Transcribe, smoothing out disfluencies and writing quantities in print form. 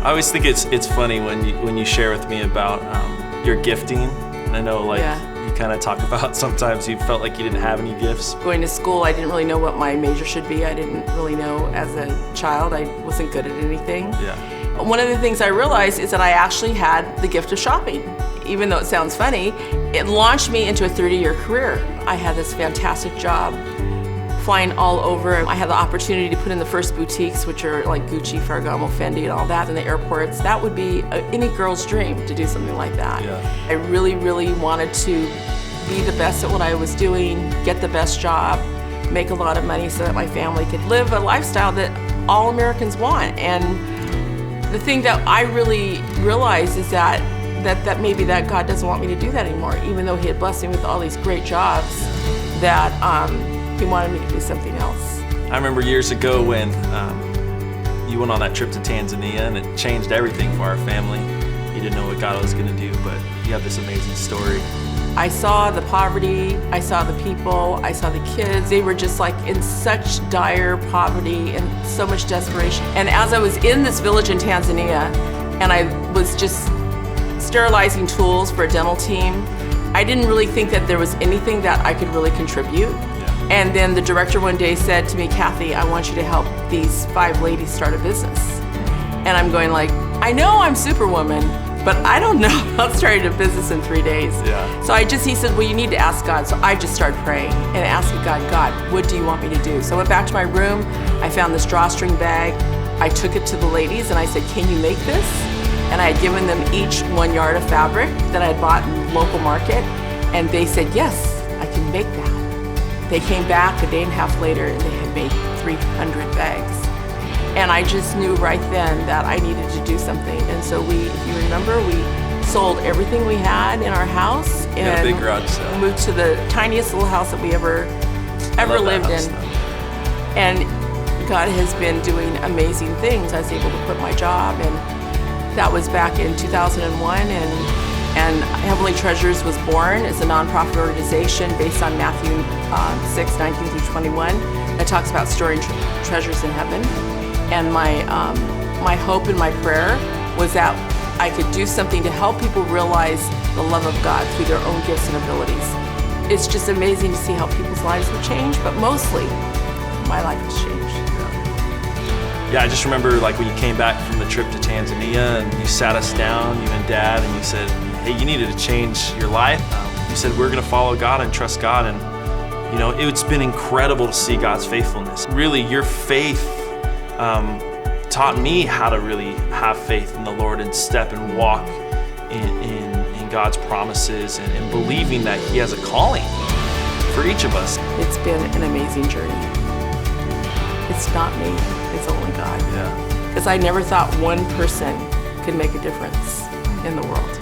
I always think it's funny when you share with me about your gifting, and I know you kind of talk about sometimes you felt like you didn't have any gifts. Going to school, I didn't really know what my major should be. I didn't really know as a child. I wasn't good at anything. Yeah. One of the things I realized is that I actually had the gift of shopping. Even though it sounds funny, it launched me into a 30-year career. I had this fantastic job flying all over. I had the opportunity to put in the first boutiques, which are like Gucci, Ferragamo, Fendi, and all that in the airports. That would be any girl's dream to do something like that. Yeah. I really, really wanted to be the best at what I was doing, get the best job, make a lot of money so that my family could live a lifestyle that all Americans want. And the thing that I really realized is that maybe that God doesn't want me to do that anymore, even though He had blessed me with all these great jobs, that He wanted me to do something else. I remember years ago when you went on that trip to Tanzania, and it changed everything for our family. You didn't know what God was going to do, but you have this amazing story. I saw the poverty, I saw the people, I saw the kids. They were just like in such dire poverty and so much desperation. And as I was in this village in Tanzania, and I was just sterilizing tools for a dental team, I didn't really think that there was anything that I could really contribute. Yeah. And then the director one day said to me, "Kathy, I want you to help these 5 ladies start a business." And I'm going like, I know I'm Superwoman, but I don't know about starting a business in 3 days. Yeah. So he said, well, you need to ask God. So I just started praying and asking God, what do you want me to do? So I went back to my room, I found this drawstring bag, I took it to the ladies and I said, can you make this? And I had given them each 1 yard of fabric that I had bought in the local market, and they said, yes, I can make that. They came back a day and a half later and they had made 300 bags. And I just knew right then that I needed to do something. And so if you remember, we sold everything we had in our house and a big garage sale. Moved to the tiniest little house that we ever lived in. And God has been doing amazing things. I was able to quit my job, and that was back in 2001. And Heavenly Treasures was born. It's a nonprofit organization based on Matthew 6:19 through 21 that talks about storing treasures in heaven. And my hope and my prayer was that I could do something to help people realize the love of God through their own gifts and abilities. It's just amazing to see how people's lives have changed, but mostly my life has changed. Yeah, I just remember like when you came back from the trip to Tanzania and you sat us down, you and Dad, and you said, hey, you needed to change your life. You said, we're going to follow God and trust God. And you know, it's been incredible to see God's faithfulness. Really, your faith taught me how to really have faith in the Lord and step and walk in God's promises and believing that He has a calling for each of us. It's been an amazing journey. It's not me, it's only God. Yeah. Because I never thought one person could make a difference in the world.